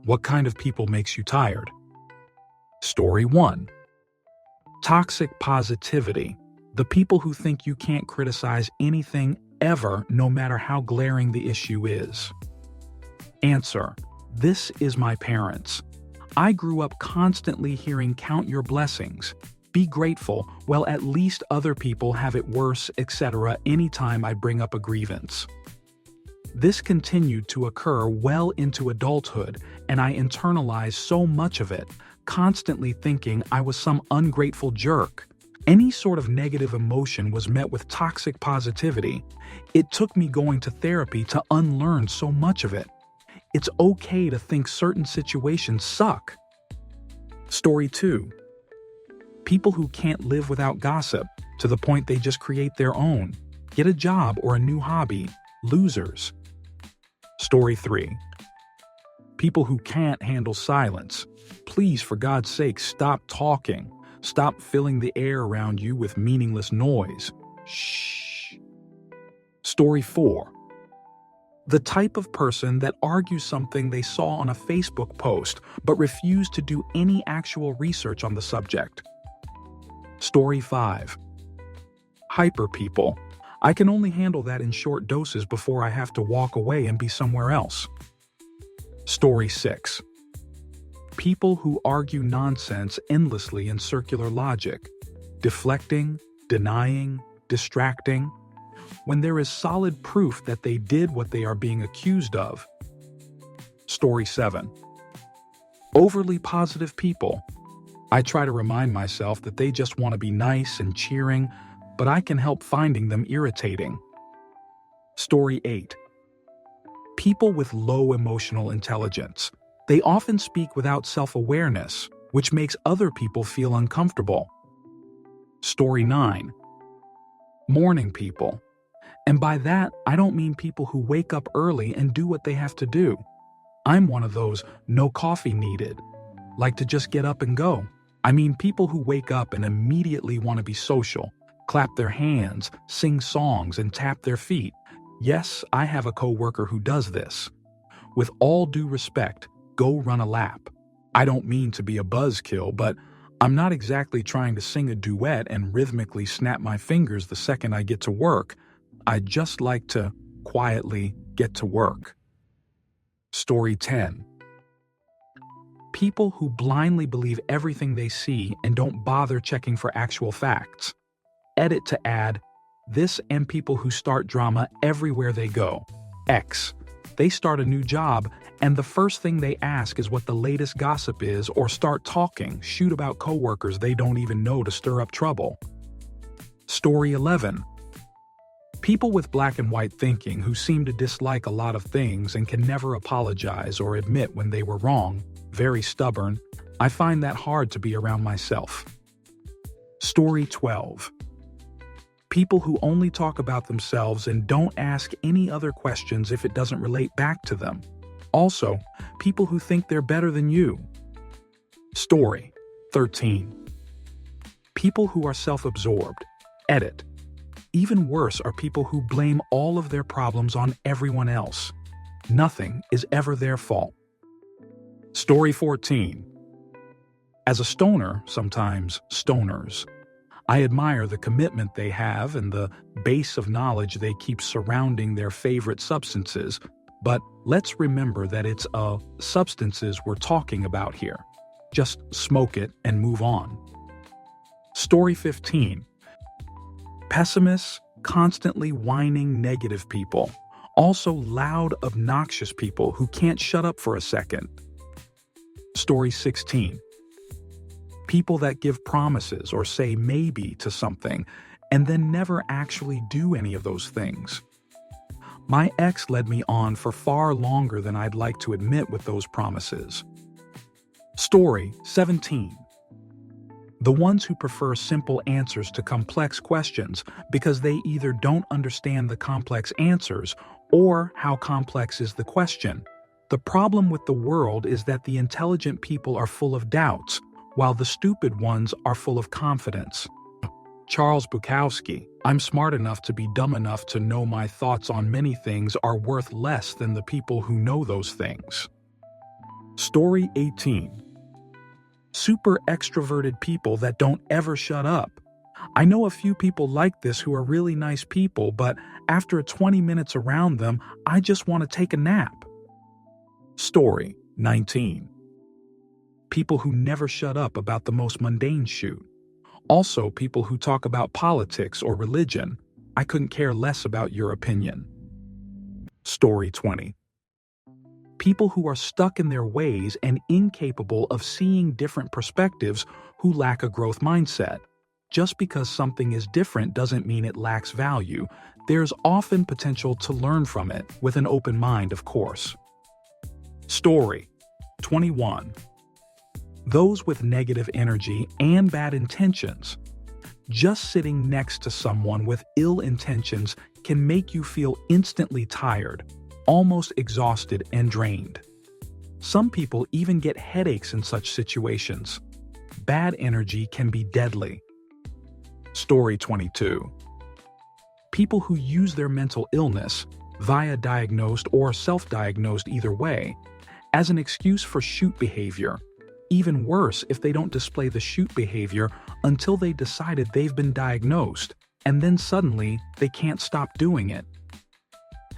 What kind of people makes you tired? Story 1. Toxic positivity. The people who think you can't criticize anything ever, no matter how glaring the issue is. Answer. This is my parents. I grew up constantly hearing count your blessings, be grateful, well, at least other people have it worse, etc. anytime I bring up a grievance. This continued to occur well into adulthood, and I internalized so much of it, constantly thinking I was some ungrateful jerk. Any sort of negative emotion was met with toxic positivity. It took me going to therapy to unlearn so much of it. It's okay to think certain situations suck. Story 2. People who can't live without gossip, to the point they just create their own. Get a job or a new hobby. Losers. Story 3. People who can't handle silence. Please, for God's sake, stop talking. Stop filling the air around you with meaningless noise. Shh. Story 4. The type of person that argues something they saw on a Facebook post but refuse to do any actual research on the subject. Story 5. Hyper people. I can only handle that in short doses before I have to walk away and be somewhere else. Story 6. People who argue nonsense endlessly in circular logic, deflecting, denying, distracting, when there is solid proof that they did what they are being accused of. Story 7. Overly positive people. I try to remind myself that they just want to be nice and cheering, but I can help finding them irritating. Story 8. People with low emotional intelligence. They often speak without self-awareness, which makes other people feel uncomfortable. Story 9. Morning people. And by that, I don't mean people who wake up early and do what they have to do. I'm one of those no coffee needed, like to just get up and go. I mean people who wake up and immediately want to be social, clap their hands, sing songs, and tap their feet. Yes, I have a coworker who does this. With all due respect, go run a lap. I don't mean to be a buzzkill, but I'm not exactly trying to sing a duet and rhythmically snap my fingers the second I get to work. I'd just like to quietly get to work. Story 10. People who blindly believe everything they see and don't bother checking for actual facts. Edit to add, this and people who start drama everywhere they go. X. They start a new job, and the first thing they ask is what the latest gossip is, or start talking, shoot about coworkers they don't even know to stir up trouble. Story 11. People with black and white thinking who seem to dislike a lot of things and can never apologize or admit when they were wrong, very stubborn. I find that hard to be around myself. Story 12. People who only talk about themselves and don't ask any other questions if it doesn't relate back to them. Also, people who think they're better than you. Story 13. People who are self-absorbed. Edit. Even worse are people who blame all of their problems on everyone else. Nothing is ever their fault. Story 14. As a stoner, sometimes stoners, I admire the commitment they have and the base of knowledge they keep surrounding their favorite substances, but let's remember that it's substances we're talking about here. Just smoke it and move on. Story 15. Pessimists, constantly whining negative people. Also loud, obnoxious people who can't shut up for a second. Story 16. People that give promises or say maybe to something and then never actually do any of those things. My ex led me on for far longer than I'd like to admit with those promises. Story 17. The ones who prefer simple answers to complex questions because they either don't understand the complex answers or how complex is the question. The problem with the world is that the intelligent people are full of doubts, while the stupid ones are full of confidence. Charles Bukowski, I'm smart enough to be dumb enough to know my thoughts on many things are worth less than the people who know those things. Story 18. Super extroverted people that don't ever shut up. I know a few people like this who are really nice people, but after 20 minutes around them, I just want to take a nap. Story 19. People who never shut up about the most mundane shoot. Also, people who talk about politics or religion. I couldn't care less about your opinion. Story 20. People who are stuck in their ways and incapable of seeing different perspectives who lack a growth mindset. Just because something is different doesn't mean it lacks value. There's often potential to learn from it, with an open mind, of course. Story 21. Those with negative energy and bad intentions. Just sitting next to someone with ill intentions can make you feel instantly tired, almost exhausted and drained. Some people even get headaches in such situations. Bad energy can be deadly. Story 22. People who use their mental illness, via diagnosed or self-diagnosed either way, as an excuse for shoot behavior. Even worse if they don't display the shoot behavior until they decided they've been diagnosed, and then suddenly they can't stop doing it.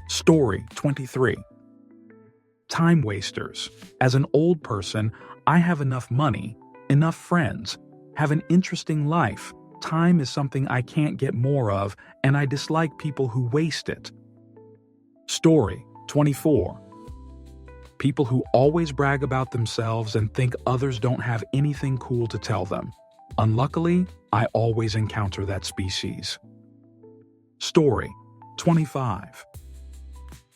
Story 23. Time wasters. As an old person, I have enough money, enough friends, have an interesting life. Time is something I can't get more of, and I dislike people who waste it. Story 24. People who always brag about themselves and think others don't have anything cool to tell them. Unluckily, I always encounter that species. Story 25.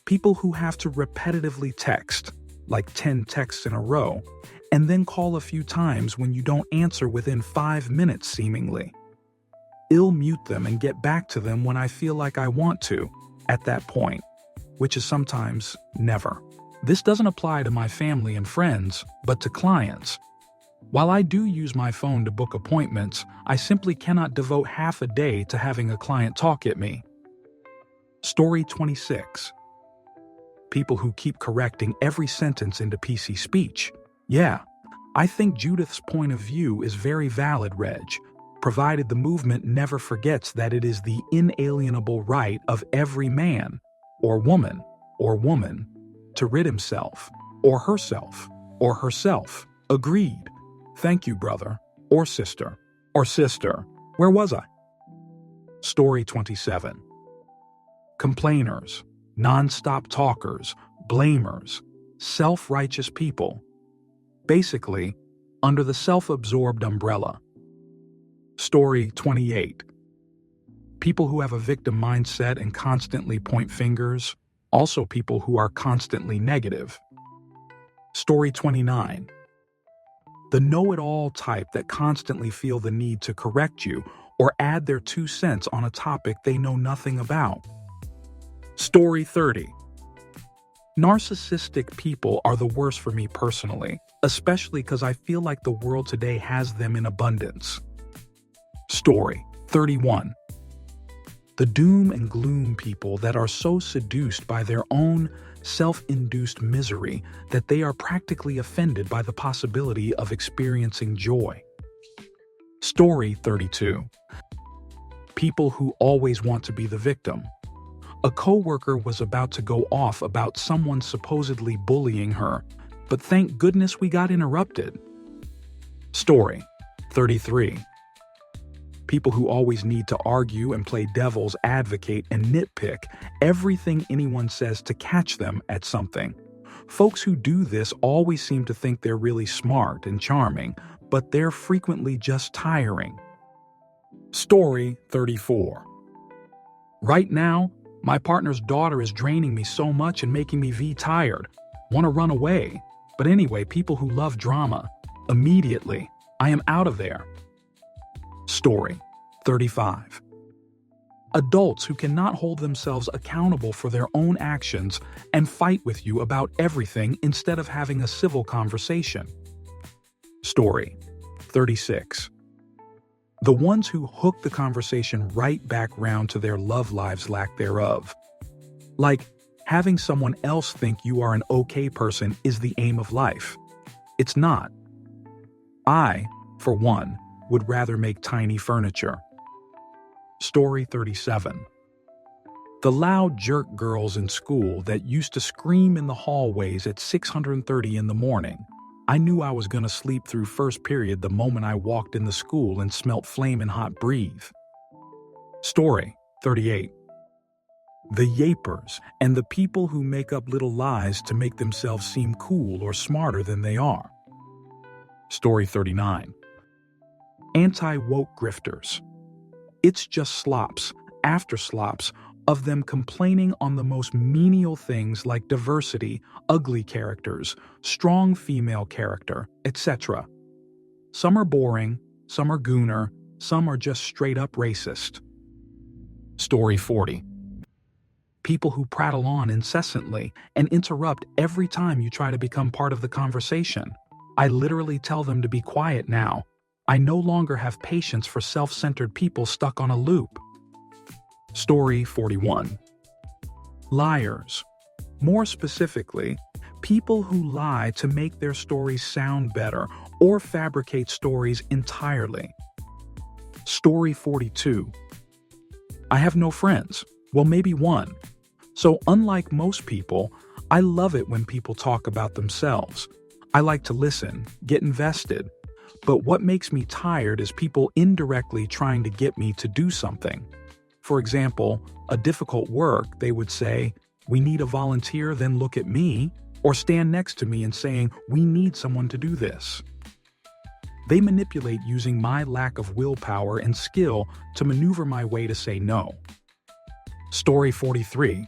People who have to repetitively text, like 10 texts in a row, and then call a few times when you don't answer within 5 minutes seemingly. I'll mute them and get back to them when I feel like I want to, at that point, which is sometimes never. This doesn't apply to my family and friends, but to clients. While I do use my phone to book appointments, I simply cannot devote half a day to having a client talk at me. Story 26. People who keep correcting every sentence into PC speech. Yeah, I think Judith's point of view is very valid, Reg, provided the movement never forgets that it is the inalienable right of every man, or woman, to rid himself, or herself, Agreed. Thank you, brother, or sister. Where was I? Story 27. Complainers, non-stop talkers, blamers, self-righteous people. Basically, under the self-absorbed umbrella. Story 28. People who have a victim mindset and constantly point fingers, also people who are constantly negative. Story 29. The know-it-all type that constantly feel the need to correct you or add their 2 cents on a topic they know nothing about. Story 30. Narcissistic people are the worst for me personally, especially because I feel like the world today has them in abundance. Story 31. The doom and gloom people that are so seduced by their own self-induced misery that they are practically offended by the possibility of experiencing joy. Story 32. People who always want to be the victim. A coworker was about to go off about someone supposedly bullying her, but thank goodness we got interrupted. Story 33. People who always need to argue and play devil's advocate and nitpick everything anyone says to catch them at something. Folks who do this always seem to think they're really smart and charming, but they're frequently just tiring. Story 34. Right now, my partner's daughter is draining me so much and making me tired. Want to run away. But anyway, people who love drama. Immediately, I am out of there. Story 35. Adults who cannot hold themselves accountable for their own actions and fight with you about everything instead of having a civil conversation. Story 36. The ones who hook the conversation right back round to their love lives' lack thereof. Like, having someone else think you are an okay person is the aim of life. It's not. I, for one, would rather make tiny furniture. Story 37. The loud jerk girls in school that used to scream in the hallways at 6:30 in the morning. I knew I was going to sleep through first period the moment I walked in the school and smelt flamin' hot breathe. Story 38. The yapers and the people who make up little lies to make themselves seem cool or smarter than they are. Story 39. Anti-woke grifters. It's just slops, after slops, of them complaining on the most menial things like diversity, ugly characters, strong female character, etc. Some are boring, some are gooner, some are just straight up racist. Story 40. People who prattle on incessantly and interrupt every time you try to become part of the conversation. I literally tell them to be quiet now. I no longer have patience for self-centered people stuck on a loop. Story 41. Liars. More specifically, people who lie to make their stories sound better or fabricate stories entirely. Story 42. I have no friends. Well, maybe one. So unlike most people, I love it when people talk about themselves. I like to listen, get invested. But what makes me tired is people indirectly trying to get me to do something. For example, a difficult work, they would say, "We need a volunteer, then look at me," or stand next to me and saying, "We need someone to do this." They manipulate using my lack of willpower and skill to maneuver my way to say no. Story 43.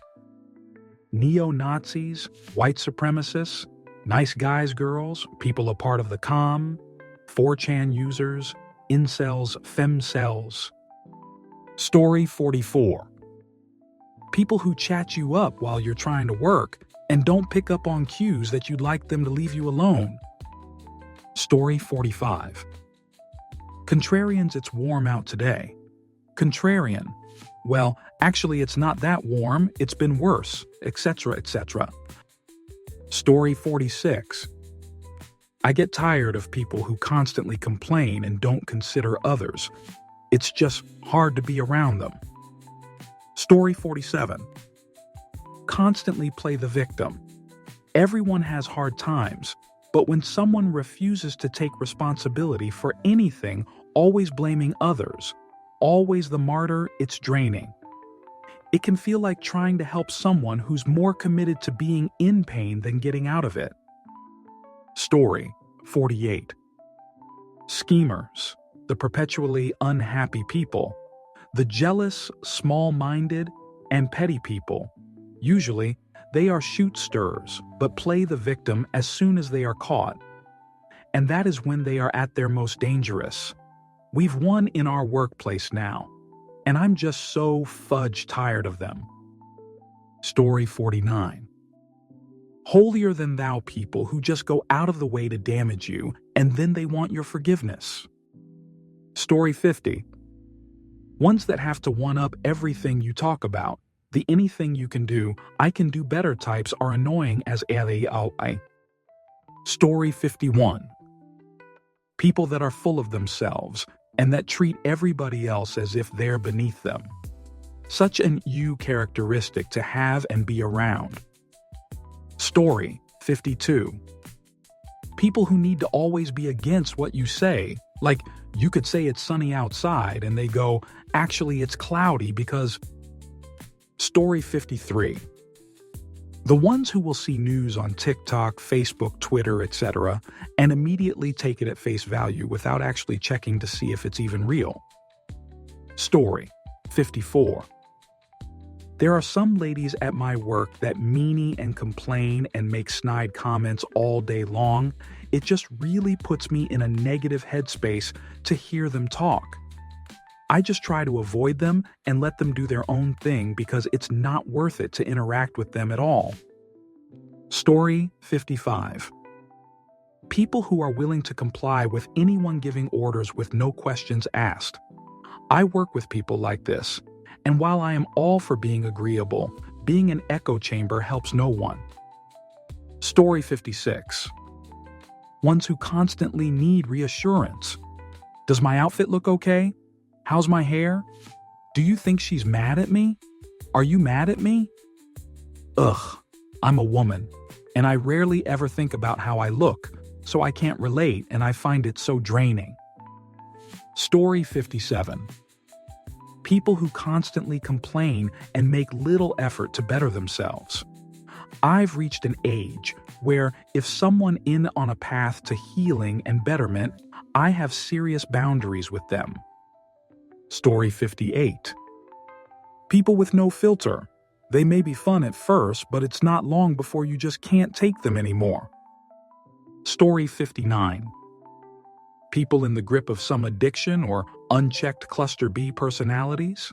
Neo-Nazis, white supremacists, nice guys, girls, people a part of the comm, 4chan users, incels, femcells. Story 44. People who chat you up while you're trying to work and don't pick up on cues that you'd like them to leave you alone. Story 45. Contrarians, it's warm out today. Contrarian. Well, actually it's not that warm, it's been worse, etc., etc. Story 46. I get tired of people who constantly complain and don't consider others. It's just hard to be around them. Story 47. Constantly play the victim. Everyone has hard times, but when someone refuses to take responsibility for anything, always blaming others, always the martyr, it's draining. It can feel like trying to help someone who's more committed to being in pain than getting out of it. Story 48. Schemers. The perpetually unhappy people, the jealous, small-minded, and petty people. Usually, they are shoot-stirrers, but play the victim as soon as they are caught. And that is when they are at their most dangerous. We've won in our workplace now, and I'm just so fudge tired of them. Story 49. Holier-than-thou people who just go out of the way to damage you, and then they want your forgiveness. Story 50. Ones that have to one-up everything you talk about. The anything you can do, I can do better types are annoying as I. Story 51. People that are full of themselves and that treat everybody else as if they're beneath them. Such an you characteristic to have and be around. Story 52. People who need to always be against what you say, like you could say it's sunny outside and they go, actually it's cloudy because... Story 53. The ones who will see news on TikTok, Facebook, Twitter, etc., and immediately take it at face value without actually checking to see if it's even real. Story 54. There are some ladies at my work that meanie and complain and make snide comments all day long. It just really puts me in a negative headspace to hear them talk. I just try to avoid them and let them do their own thing because it's not worth it to interact with them at all. Story 55. People who are willing to comply with anyone giving orders with no questions asked. I work with people like this, and while I am all for being agreeable, being an echo chamber helps no one. Story 56. Ones who constantly need reassurance. Does my outfit look okay? How's my hair? Do you think she's mad at me? Are you mad at me? Ugh, I'm a woman, and I rarely ever think about how I look, so I can't relate and I find it so draining. Story 57. People who constantly complain and make little effort to better themselves. I've reached an age where if someone in on a path to healing and betterment, I have serious boundaries with them. Story 58. People with no filter. They may be fun at first, but it's not long before you just can't take them anymore. Story 59. People in the grip of some addiction or unchecked cluster B personalities,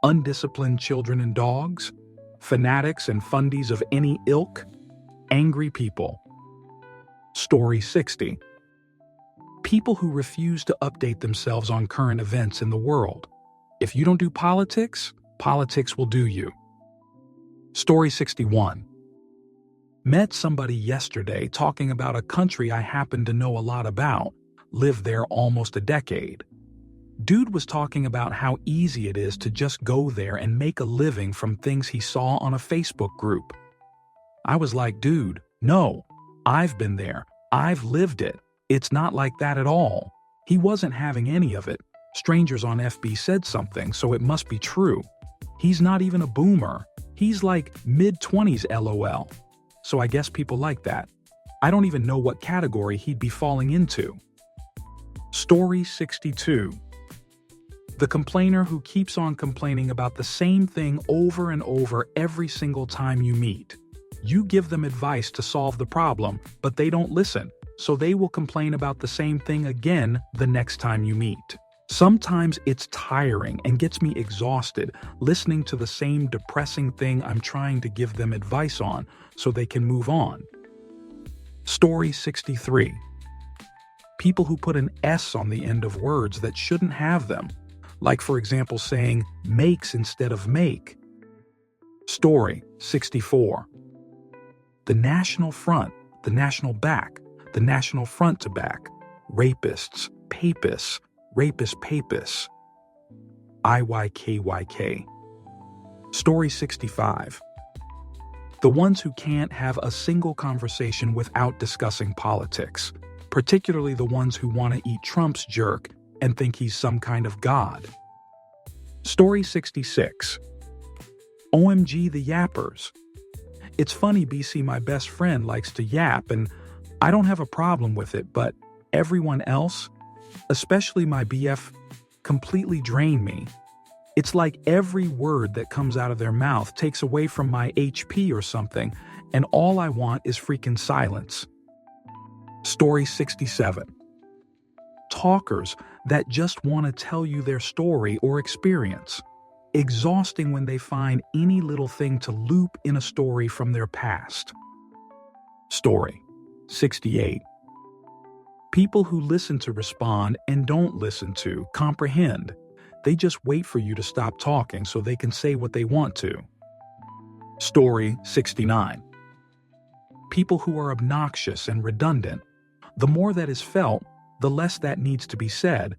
undisciplined children and dogs, fanatics and fundies of any ilk, angry people. Story 60. People who refuse to update themselves on current events in the world. If you don't do politics, politics will do you. Story 61. Met somebody yesterday talking about a country I happen to know a lot about, lived there almost a decade. Dude was talking about how easy it is to just go there and make a living from things he saw on a Facebook group. I was like, dude, no, I've been there. I've lived it. It's not like that at all. He wasn't having any of it. Strangers on FB said something, so it must be true. He's not even a boomer. He's like mid-20s LOL. So I guess people like that. I don't even know what category he'd be falling into. Story 62. The complainer who keeps on complaining about the same thing over and over every single time you meet. You give them advice to solve the problem, but they don't listen, so they will complain about the same thing again the next time you meet. Sometimes it's tiring and gets me exhausted listening to the same depressing thing I'm trying to give them advice on so they can move on. Story 63. People who put an S on the end of words that shouldn't have them, like for example saying makes instead of make. Story 64. The National Front, the National Back, the National Front to back, rapists, papists, rapist papists. IYKYK. Story 65. The ones who can't have a single conversation without discussing politics, particularly the ones who want to eat Trump's jerk and think he's some kind of god. Story 66. OMG the yappers. It's funny BC, my best friend, likes to yap and I don't have a problem with it, but everyone else, especially my BF, completely drain me. It's like every word that comes out of their mouth takes away from my HP or something, and all I want is freaking silence. Story 67. Talkers that just want to tell you their story or experience. Exhausting when they find any little thing to loop in a story from their past. Story 68. People who listen to respond and don't listen to comprehend. They just wait for you to stop talking so they can say what they want to. Story 69. People who are obnoxious and redundant. The more that is felt, the less that needs to be said.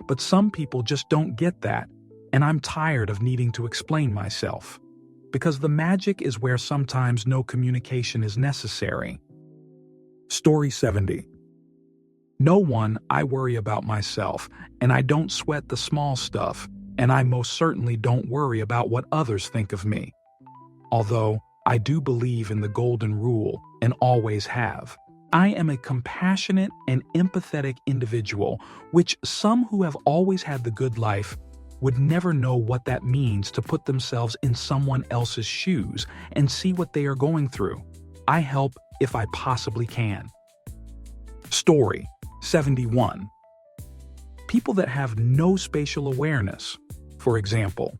But some people just don't get that, and I'm tired of needing to explain myself. Because the magic is where sometimes no communication is necessary. Story 70. No one, I worry about myself, and I don't sweat the small stuff, and I most certainly don't worry about what others think of me. Although, I do believe in the golden rule, and always have. I am a compassionate and empathetic individual, which some who have always had the good life would never know what that means to put themselves in someone else's shoes and see what they are going through. I help if I possibly can. Story 71. People that have no spatial awareness. For example,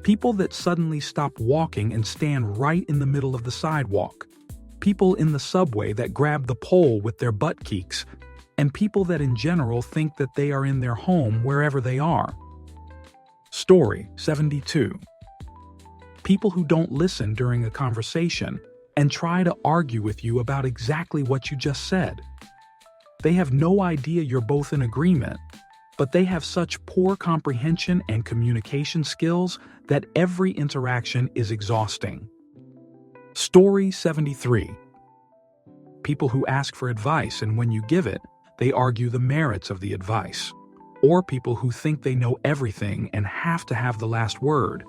people that suddenly stop walking and stand right in the middle of the sidewalk. People in the subway that grab the pole with their butt cheeks. And people that in general think that they are in their home wherever they are. Story 72. People who don't listen during a conversation and try to argue with you about exactly what you just said. They have no idea you're both in agreement, but they have such poor comprehension and communication skills that every interaction is exhausting. Story 73. People who ask for advice and when you give it, they argue the merits of the advice. Or people who think they know everything and have to have the last word.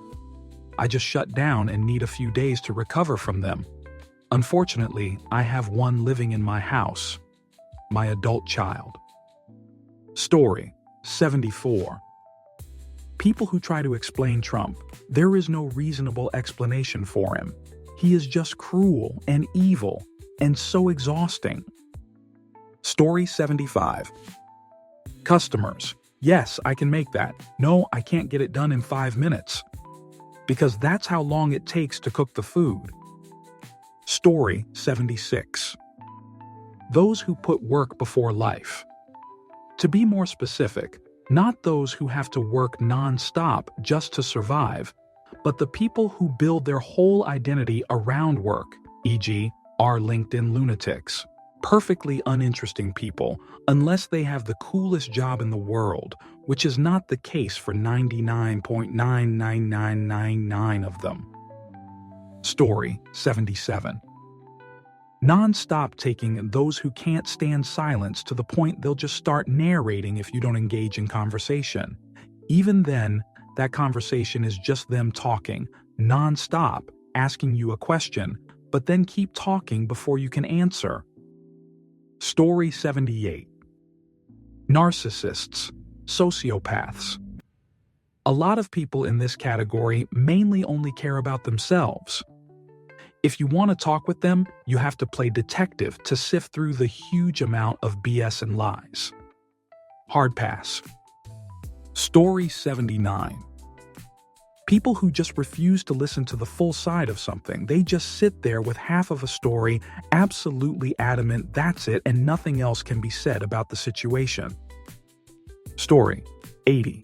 I just shut down and need a few days to recover from them. Unfortunately, I have one living in my house, my adult child. Story 74. People who try to explain Trump, there is no reasonable explanation for him. He is just cruel and evil and so exhausting. Story 75. Customers, yes, I can make that. No, I can't get it done in 5 minutes. Because that's how long it takes to cook the food. Story 76. Those who put work before life. To be more specific, not those who have to work non-stop just to survive, but the people who build their whole identity around work, e.g., our LinkedIn lunatics. Perfectly uninteresting people, unless they have the coolest job in the world, which is not the case for 99.99999 of them. Story 77. Non-stop taking those who can't stand silence to the point they'll just start narrating if you don't engage in conversation. Even then, that conversation is just them talking, non-stop, asking you a question, but then keep talking before you can answer. Story 78. Narcissists, sociopaths. A lot of people in this category mainly only care about themselves. If you want to talk with them, you have to play detective to sift through the huge amount of BS and lies. Hard pass. Story 79. People who just refuse to listen to the full side of something. They just sit there with half of a story, absolutely adamant that's it and nothing else can be said about the situation. Story 80.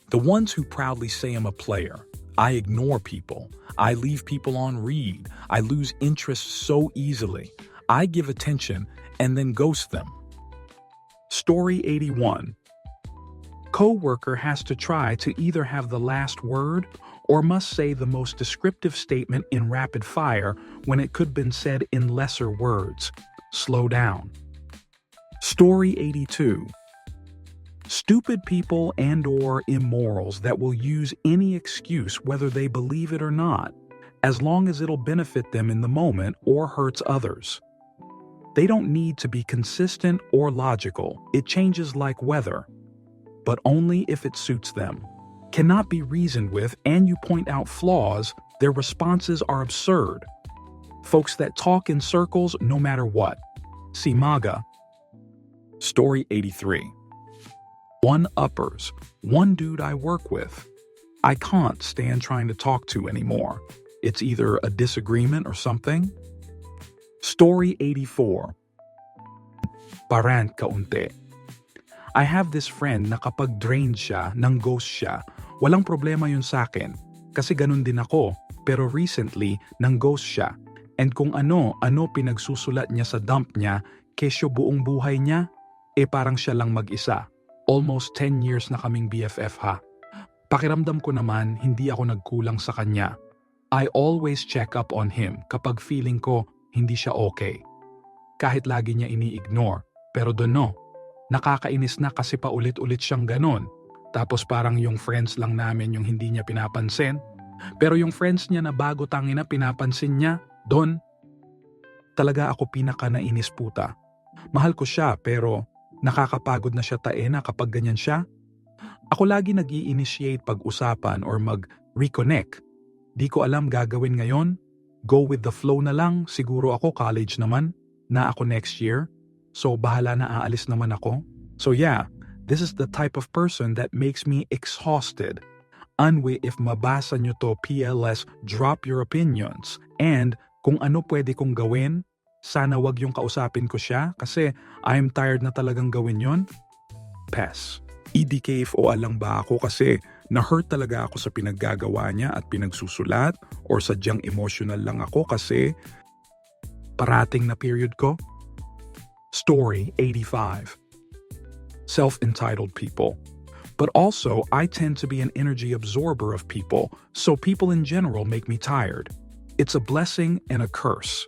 The ones who proudly say I'm a player. I ignore people. I leave people on read. I lose interest so easily. I give attention and then ghost them. Story 81. Co-worker has to try to either have the last word or must say the most descriptive statement in rapid fire when it could have been said in lesser words. Slow down. Story 82. Stupid people and/or immorals that will use any excuse whether they believe it or not, as long as it'll benefit them in the moment or hurts others. They don't need to be consistent or logical. It changes like weather, but only if it suits them. Cannot be reasoned with, and you point out flaws, their responses are absurd. Folks that talk in circles no matter what. See MAGA. Story 83. One-uppers. One dude I work with. I can't stand trying to talk to anymore. It's either a disagreement or something. Story 84. Parent kaunti. I have this friend na kapag drained siya, nang ghost siya, walang problema yun sa akin. Kasi ganun din ako, pero recently, nang ghost siya. And kung ano pinagsusulat niya sa dump niya, kesyo buong buhay niya, parang siya lang mag-isa. Almost 10 years na kaming BFF ha. Pakiramdam ko naman, hindi ako nagkulang sa kanya. I always check up on him kapag feeling ko hindi siya okay. Kahit lagi niya ini-ignore, pero nakakainis na kasi paulit-ulit siyang ganon. Tapos parang yung friends lang namin yung hindi niya pinapansin. Pero yung friends niya na bago tangina pinapansin niya, talaga ako pinaka nainis puta. Mahal ko siya pero nakakapagod na siya taena kapag ganyan siya. Ako lagi nag-i-initiate pag-usapan or mag-reconnect. Di ko alam gagawin ngayon. Go with the flow na lang. Siguro ako college naman. Na ako next year. So bahala na aalis naman ako. So yeah, this is the type of person that makes me exhausted. Anyway, if mabasa nyo to PLS, drop your opinions. And kung ano pwede kong gawin, sana wag yung kausapin ko siya kasi I'm tired na talagang gawin yon. Pass. EDKFO lang ba ako kasi na-hurt talaga ako sa pinaggagawa niya at pinagsusulat or sadyang emotional lang ako kasi parating na period ko? Story 85. Self-entitled people. But also, I tend to be an energy absorber of people, so people in general make me tired. It's a blessing and a curse.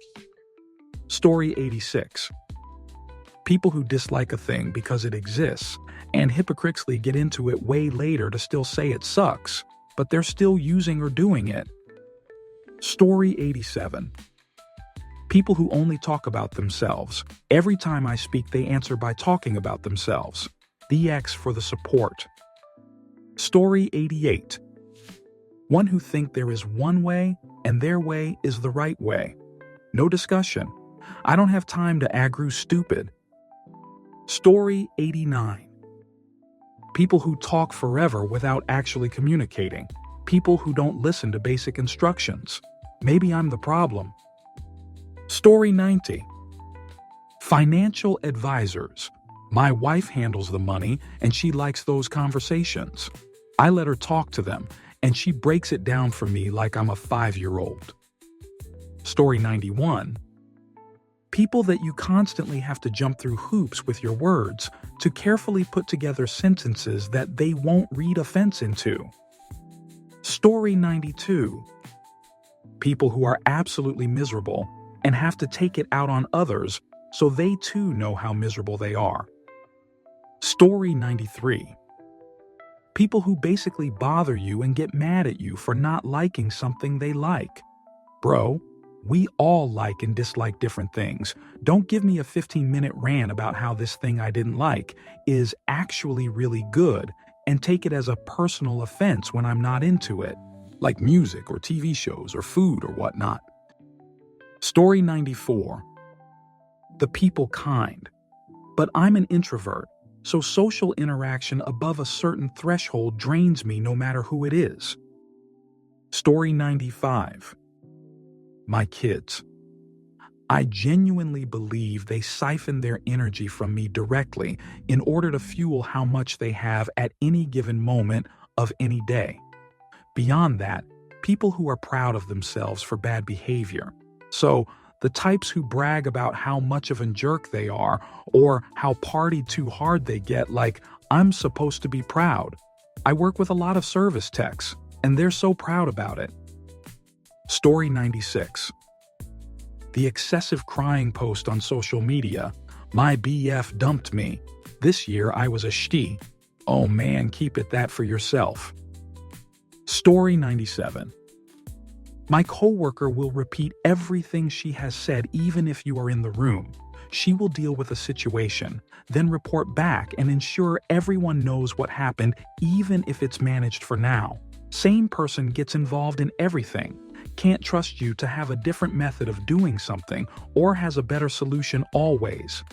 Story 86. People who dislike a thing because it exists and hypocritically get into it way later to still say it sucks, but they're still using or doing it. Story 87. People who only talk about themselves. Every time I speak, they answer by talking about themselves. The X for the support. Story 88. One who think there is one way and their way is the right way. No discussion. I don't have time to aggro stupid. Story 89. People who talk forever without actually communicating. People who don't listen to basic instructions. Maybe I'm the problem. Story 90. Financial advisors. My wife handles the money and she likes those conversations. I let her talk to them and she breaks it down for me like I'm a 5-year-old. Story 91. People that you constantly have to jump through hoops with your words to carefully put together sentences that they won't read offense into. Story 92. People who are absolutely miserable and have to take it out on others so they too know how miserable they are. Story 93. People who basically bother you and get mad at you for not liking something they like. Bro, we all like and dislike different things. Don't give me a 15-minute rant about how this thing I didn't like is actually really good and take it as a personal offense when I'm not into it, like music or TV shows or food or whatnot. Story 94. The people kind. But I'm an introvert, so social interaction above a certain threshold drains me no matter who it is. Story 95. My kids. I genuinely believe they siphon their energy from me directly in order to fuel how much they have at any given moment of any day. Beyond that, people who are proud of themselves for bad behavior. So, the types who brag about how much of a jerk they are or how partied too hard they get, like, I'm supposed to be proud. I work with a lot of service techs, and they're so proud about it. Story 96. The excessive crying post on social media. My BF dumped me. This year I was a shti. Oh man, keep it that for yourself. Story 97. My coworker will repeat everything she has said even if you are in the room. She will deal with a situation, then report back and ensure everyone knows what happened even if it's managed for now. Same person gets involved in everything. Can't trust you to have a different method of doing something or has a better solution always.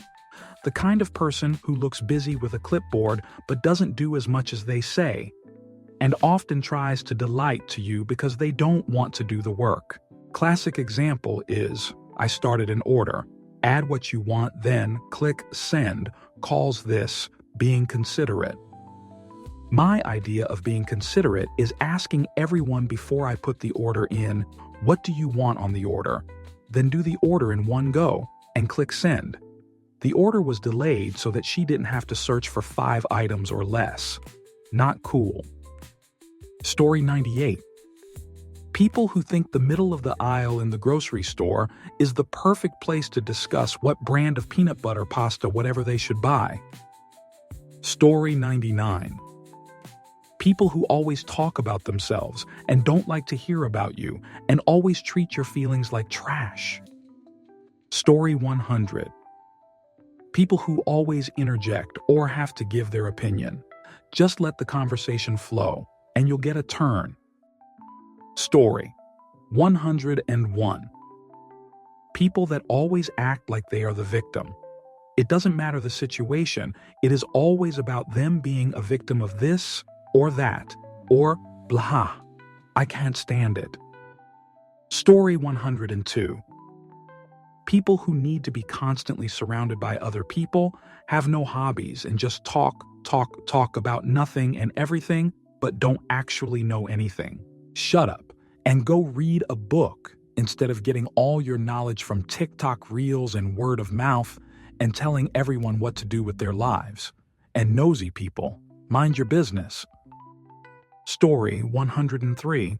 The kind of person who looks busy with a clipboard but doesn't do as much as they say, and often tries to delight to you because they don't want to do the work. Classic example is, I started an order, add what you want, then click send, calls this being considerate. My idea of being considerate is asking everyone before I put the order in, what do you want on the order? Then do the order in one go and click send. The order was delayed so that she didn't have to search for 5 items or less. Not cool. Story 98. People who think the middle of the aisle in the grocery store is the perfect place to discuss what brand of peanut butter pasta whatever they should buy. Story 99. People who always talk about themselves and don't like to hear about you and always treat your feelings like trash. Story 100. People who always interject or have to give their opinion. Just let the conversation flow and you'll get a turn. Story 101. People that always act like they are the victim. It doesn't matter the situation, it is always about them being a victim of this or that, or blah. I can't stand it. Story 102. People who need to be constantly surrounded by other people, have no hobbies, and just talk about nothing and everything, but don't actually know anything. Shut up and go read a book instead of getting all your knowledge from TikTok reels and word of mouth. and telling everyone what to do with their lives. And nosy people, mind your business. Story 103.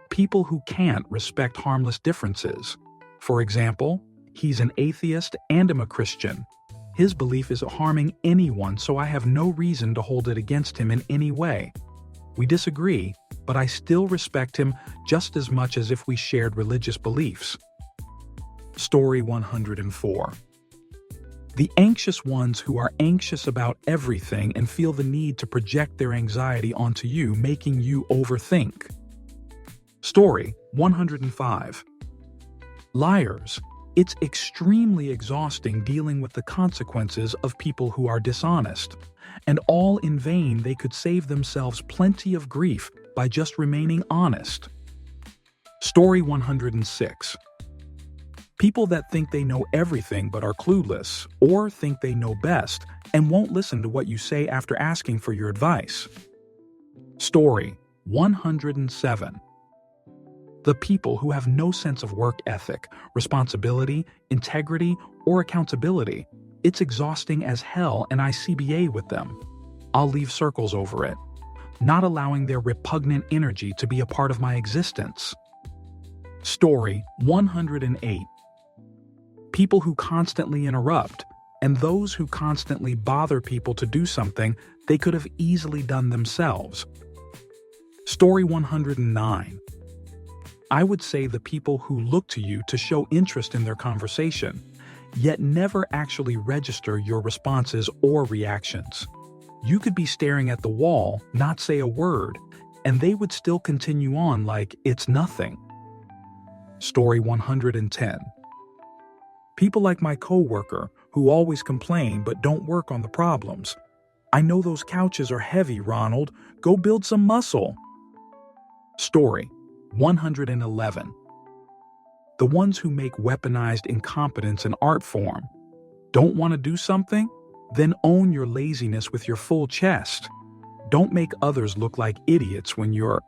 People who can't respect harmless differences. For example, he's an atheist and I'm a Christian. His belief is harming anyone, so I have no reason to hold it against him in any way. We disagree, but I still respect him just as much as if we shared religious beliefs. Story 104. The anxious ones who are anxious about everything and feel the need to project their anxiety onto you, making you overthink. Story 105. Liars. It's extremely exhausting dealing with the consequences of people who are dishonest, and all in vain. They could save themselves plenty of grief by just remaining honest. Story 106. People that think they know everything but are clueless, or think they know best and won't listen to what you say after asking for your advice. Story 107. The people who have no sense of work ethic, responsibility, integrity, or accountability. It's exhausting as hell, and I CBA with them. I'll leave circles over it, not allowing their repugnant energy to be a part of my existence. Story 108. People who constantly interrupt, and those who constantly bother people to do something they could have easily done themselves. Story 109. I would say the people who look to you to show interest in their conversation, yet never actually register your responses or reactions. You could be staring at the wall, not say a word, and they would still continue on like it's nothing. Story 110. People like my coworker who always complain but don't work on the problems. I know those couches are heavy, Ronald. Go build some muscle. Story 111. The ones who make weaponized incompetence an art form. Don't want to do something? Then own your laziness with your full chest. Don't make others look like idiots when you're